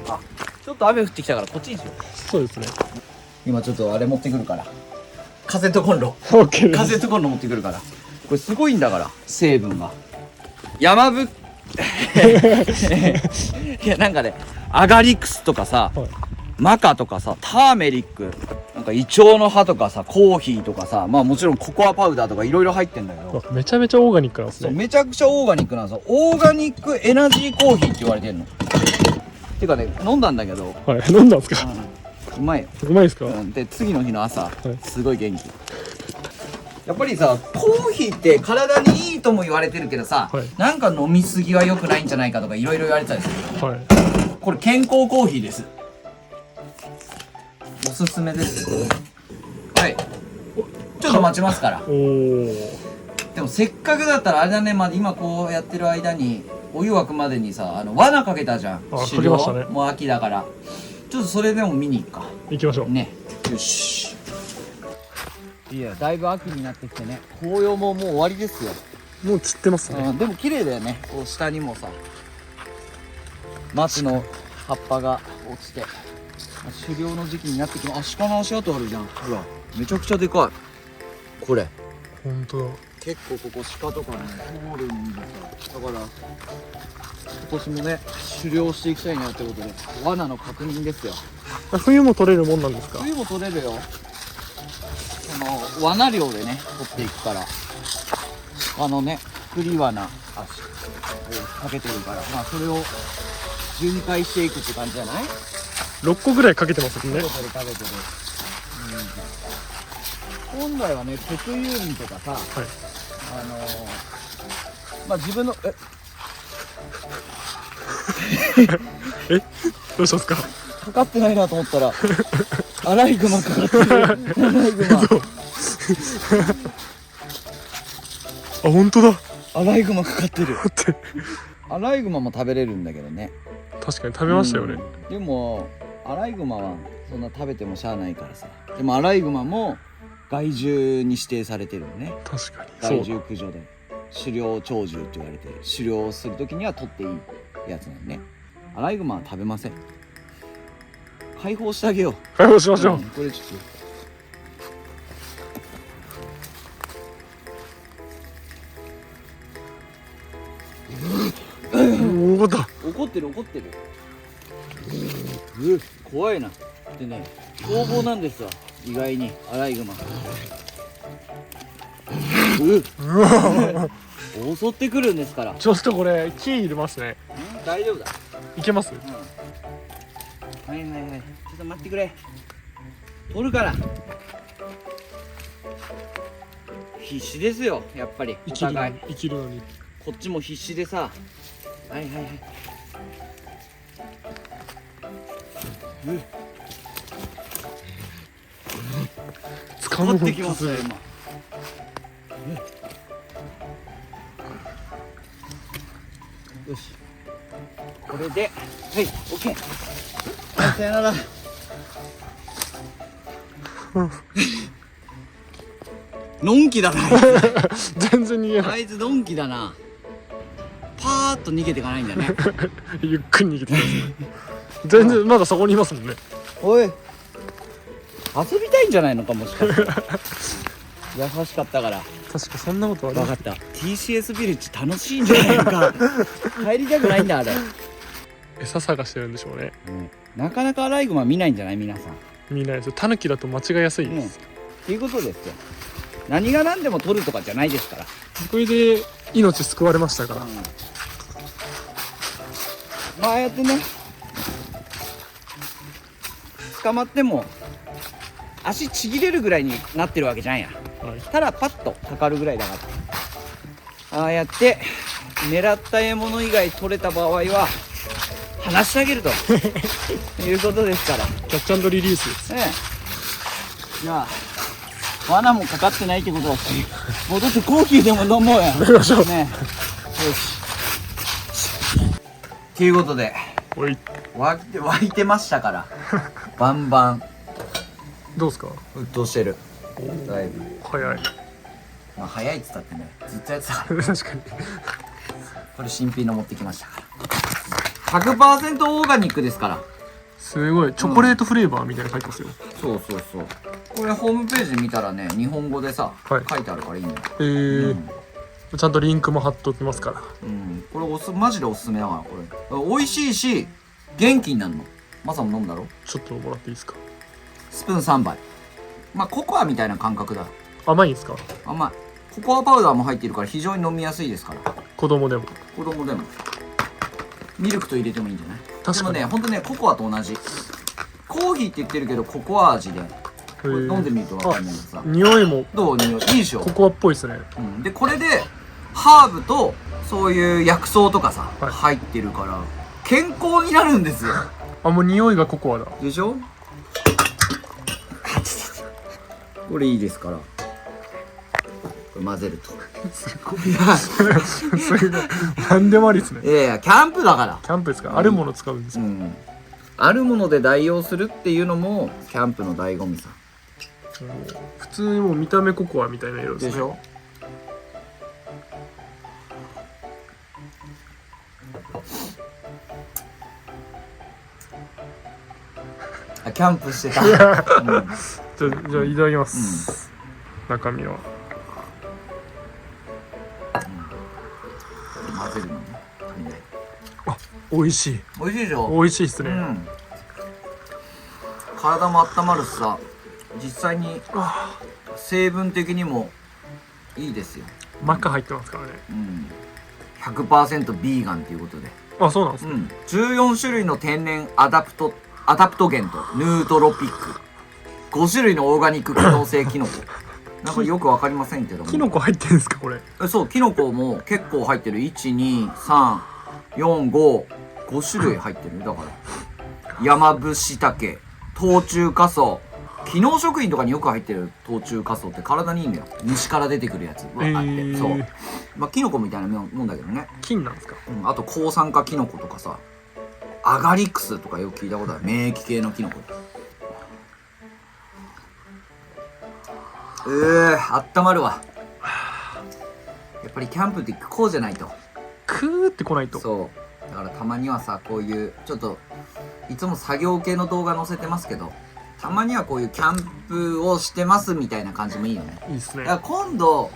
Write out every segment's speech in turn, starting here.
あ、ちょっと雨降ってきたからこっちにしよう。そうですね。今ちょっとあれ持ってくるから、カセットコンロ。 OK です。カセットコンロ持ってくるから、これすごいんだから成分が山ぶいやなんかね、アガリクスとかさ、はい、マカとかさ、ターメリック、なんかイチョウの葉とかさ、コーヒーとかさ、まあもちろんココアパウダーとかいろいろ入ってんだけど、めちゃめちゃオーガニックなんですそうね。めちゃくちゃオーガニックなんですよ。オーガニックエナジーコーヒーって言われてんの。てかね、飲んだんだけど、はい、飲んだんですか。うまいよ。うまいですか。で次の日の朝、いすごい元気。やっぱりさ、コーヒーって体にいいとも言われてるけどさ、はい、なんか飲みすぎは良くないんじゃないかとかいろいろ言われてたりする。はい。これ健康コーヒーです。おすすめですよ。はい、ちょっと待ちますから。おお。でもせっかくだったらあれだね、まあ、今こうやってる間にお湯沸くまでにさ、罠かけたじゃん。あ、か狩猟けましたね。もう秋だからちょっとそれでも見に行くか行きましょう。ね。よし。いや、だいぶ秋になってきてね、紅葉ももう終わりですよ。もう散ってますね。でも綺麗だよね。こう下にもさ、松の葉っぱが落ちて狩猟の時期になってきます。鹿の足跡あるじゃん。ほら、めちゃくちゃでかい。これ本当だ。結構ここ鹿とかね通るんでさ、だから今年もね狩猟していきたいなってことで罠の確認ですよ。冬も取れるもんなんですか。冬も取れるよ。その罠漁でね取っていくから、くくり罠をかけてるから、まあそれを巡回していくって感じじゃない6個ぐらいかけてますもんね。それかけてる。本来はね特有林とかさ、はい。まあ自分のえ、どうしたんですか。かかってないなと思ったらアライグマかかってる。アライグマ。あ、本当だ。アライグマかかってる。待って。アライグマも食べれるんだけどね。確かに食べましたよね。でもアライグマはそんな食べてもしゃあないからさ。でもアライグマも害獣に指定されてるのね。確かに。害獣駆除で狩猟鳥獣って言われて、狩猟する時には取っていいやつなのね。アライグマは食べません。解放してあげよう。解放しましょう。これちょっ怒った。と怒ってる。怖いな。でね、凶暴なんですよ。意外にアライグマ。襲ってくるんですから。ちょっとこれ木入れますね。大丈夫だ。いけます。はい。ちょっと待ってくれ。取るから。必死ですよ、やっぱり。お互い。生きるのに。こっちも必死でさ。はい。掴むってきますよ今。よし。これで、はい、オッケー。はい、さよなら。のんきだな。全然逃げない。あいつのんきだな。パーッと逃げていかないんだね。ゆっくり逃げてます。全然まだそこにいますもんね。おい、遊びたいんじゃないのかもしかして。優しかったから。確かそんなことある。分かった。TCS ビレッジ楽しいんじゃないのか。帰りたくないんだあれ。餌探してるんでしょうね。なかなかアライグマ見ないんじゃない皆さん。見ないですよ。タヌキだと間違いやすいです。っていうことですよ。何が何でも取るとかじゃないですから。これで命救われましたから。まあああやってね、捕まっても足ちぎれるぐらいになってるわけじゃんや。はい、ただパッとかかるぐらいだから。ああやって狙った獲物以外取れた場合は離してあげるということですから。キャッチ&リリースです。じゃあ罠もかかってないってことだし、戻ってコーヒーでも飲もうや。飲みましょうね。よし。ということでおい、湧いてましたからバンバンどうですか。沸騰してる。だいぶ早い。まあ早いっつったってね、ずっとやってたから。確かに。これ新品の持ってきましたから。100% オーガニックですから。すごいチョコレートフレーバーみたいなの書いてますよ。そうそうそう。これホームページ見たらね、日本語でさ、はい書いてあるからいいんだよ。ちゃんとリンクも貼っておきますから。これマジでおすすめだからこれ。美味しいし元気になるの。マサも飲むだろ。ちょっともらっていいですか。スプーン3杯。まあココアみたいな感覚だ。甘いんですか。甘い。ココアパウダーも入っているから非常に飲みやすいですから。子供でも。子供でも。ミルクと入れてもいいんじゃない？確かに。でもね、ほんとね、ココアと同じ。コーヒーって言ってるけどココア味で。これ飲んでみると分かるんだけどさ。匂いもどう？匂いいいでしょ。ココアっぽいですね。でこれでハーブとそういう薬草とかさ、はい入ってるから健康になるんですよ。あ、もう匂いがココアだ。でしょ。これいいですから。これ混ぜると。すごい。すごい。何でもありですね。いやいやキャンプだから。キャンプですか。あるもの使うんですか。あるもので代用するっていうのもキャンプの醍醐味さ。普通にもう見た目ココアみたいな色ですね。でしょ。あ、キャンプしてた。じゃあいただきます。中身は。混ぜるのね。あ、美味しい。美味しいでしょ。美味しいですね。体も温まるしさ、実際に成分的にもいいですよ。マカ入ってますからね。100% ビーガンということで。あ、そうなんですね。14種類の天然アダプトゲンとヌートロピック、5種類のオーガニック機能性キノコ。なんかよくわかりませんけども。キノコ入ってるんですかこれ。そう、キノコも結構入ってる。1、2、3、4、5、5種類入ってる。だから山伏茸、冬虫夏草、機能食品とかによく入ってる冬虫夏草って体にいいんだよ。虫から出てくるやつがあって、そう。まあキノコみたいなもんだけどね。菌なんですか。あと抗酸化キノコとかさ、アガリクスとかよく聞いたことある。免疫系のキノコ。あったまるわ。やっぱりキャンプってこうじゃないと。クーってこないと。そうだからたまにはさ、こういうちょっといつも作業系の動画載せてますけど、たまにはこういうキャンプをしてますみたいな感じもいいよね。いいっすね。だから今度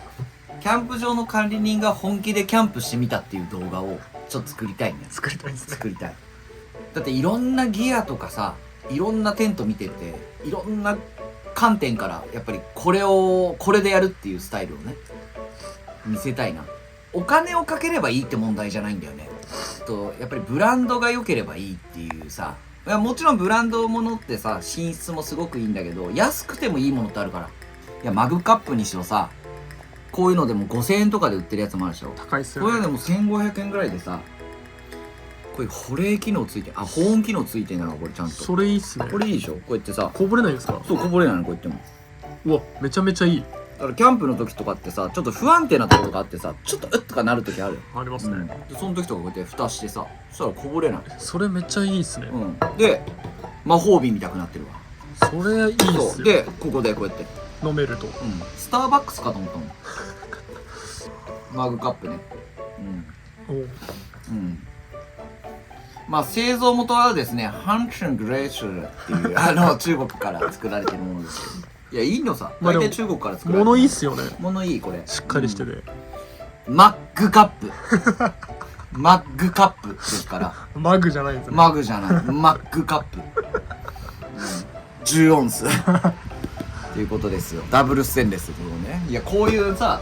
キャンプ場の管理人が本気でキャンプしてみたっていう動画をちょっと作りたいね。作りたいですね。作りたい。だっていろんなギアとかさ、いろんなテント見てて、いろんな観点からやっぱりこれでやるっていうスタイルをね見せたいな。お金をかければいいって問題じゃないんだよね。やっぱりブランドが良ければいいっていうさ。いやもちろんブランドものってさ、品質もすごくいいんだけど、安くてもいいものってあるから。いやマグカップにしろさ、こういうのでも5000円とかで売ってるやつもあるでしょ。高いっすよね。これでも1500円ぐらいでさ、これ保冷機能ついて、保温機能ついてんだからこれちゃんと。それいいっすね。これいいでしょ。こうやってさ、こぼれないんですか。そうこぼれないのこうやっても。うわ、めちゃめちゃいい。だからキャンプの時とかってさ、ちょっと不安定なところがあってさ、ちょっとうっとかなる時あるよ。ありますね。でその時とかこうやって蓋してさ、そしたらこぼれない。それめっちゃいいっすね。で魔法瓶見たくなってるわ。それいいっすよ。でここでこうやって飲めると。スターバックスかと思ったもん。マグカップね。まあ製造元はですね、ハンチュングレーシュルっていう中国から作られてるものですけど。いやいいのさ。大体中国から作られてる。物いいっすよね。物いいこれ。しっかりしてて。マッグカップ。マッグカップですから。マグじゃないんですね。マグじゃない。マッグカップ。10オンス。っていうことですよ。ダブルステンレスってことね。いやこういうさ、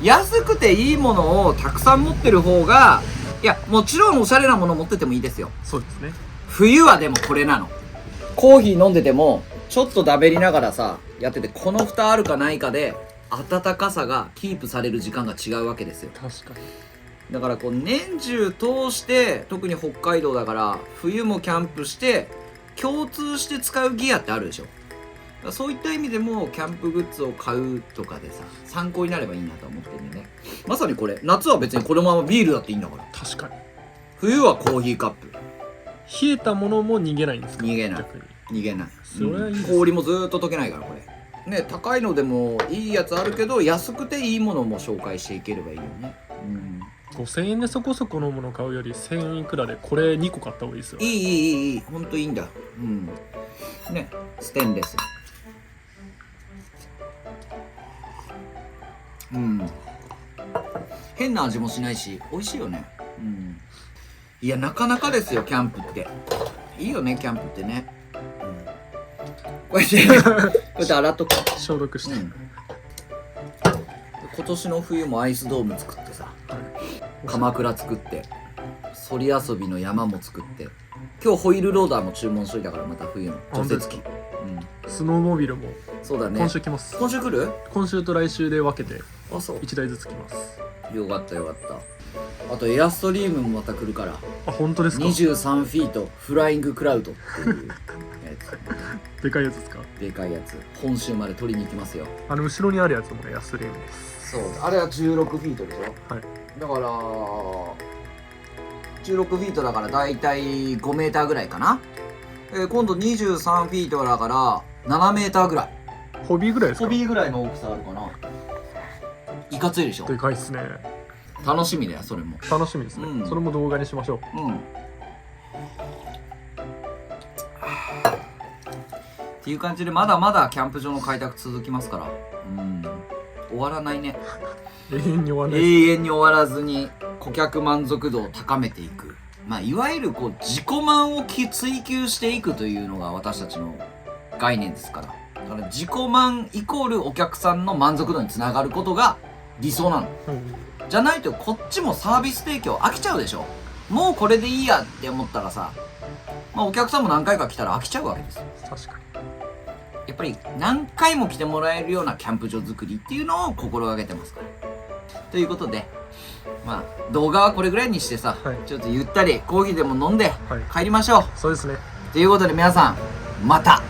安くていいものをたくさん持ってる方が、いやもちろんおしゃれなもの持っててもいいですよ。そうですね。冬はでもこれなの。コーヒー飲んでてもちょっとだべりながらさやってて、この蓋あるかないかで暖かさがキープされる時間が違うわけですよ。確かに。だからこう年中通して、特に北海道だから冬もキャンプして共通して使うギアってあるでしょ。だからそういった意味でもキャンプグッズを買うとかでさ、参考になればいいなと思ってるんでね。まさにこれ夏は別にこのままビールだっていいんだから。確かに。冬はコーヒーカップ。冷えたものも逃げないんですか。逃げない。逆に逃げない。それはいいです。氷もずーっと溶けないからこれね。高いのでもいいやつあるけど、安くていいものも紹介していければいいよね。5000円でそこそこのもの買うより1000いくらでこれ2個買った方がいいですよ。いいほんといいんだ。うんね、ステンレス。変な味もしないし美味しいよね。いやなかなかですよキャンプって。いいよねキャンプってね。こうやって洗っとく。消毒して、今年の冬もアイスドーム作ってさ、鎌倉作ってそり遊びの山も作って、今日ホイールローダーも注文しといたから、また冬の除雪機。スノーモービルもそうだね、今週来ます。今週来る？今週と来週で分けてあ、そう。1台ずつ来ます。よかったよかった。あとエアストリームもまた来るから。あ、本当ですか。23フィートフライングクラウドっていうやつでかいやつですか。でかいやつ、本州まで取りに行きますよ。後ろにあるやつもね、安リームです。そう、あれは16フィートでしょ。はい。だから16フィートだからだいたい5メーターぐらいかな。今度23フィートだから7メーターぐらい。ホビーぐらいですか。ホビーぐらいの大きさあるかな。いかついでしょ。でかいっすね。楽しみだよそれも。楽しみですね、それも動画にしましょう。っていう感じで、まだまだキャンプ場の開拓続きますから、終わらないね。永遠に終わらない。永遠に終わらずに顧客満足度を高めていく、いわゆるこう自己満を追求していくというのが私たちの概念ですから。だから自己満イコールお客さんの満足度につながることが理想なの。じゃないとこっちもサービス提供飽きちゃうでしょ。もうこれでいいやって思ったらさ、お客さんも何回か来たら飽きちゃうわけですよ。確かに。やっぱり何回も来てもらえるようなキャンプ場作りっていうのを心がけてますから。ということで、動画はこれぐらいにしてさ、ちょっとゆったりコーヒーでも飲んで帰りましょう。そうですね。ということで皆さん、また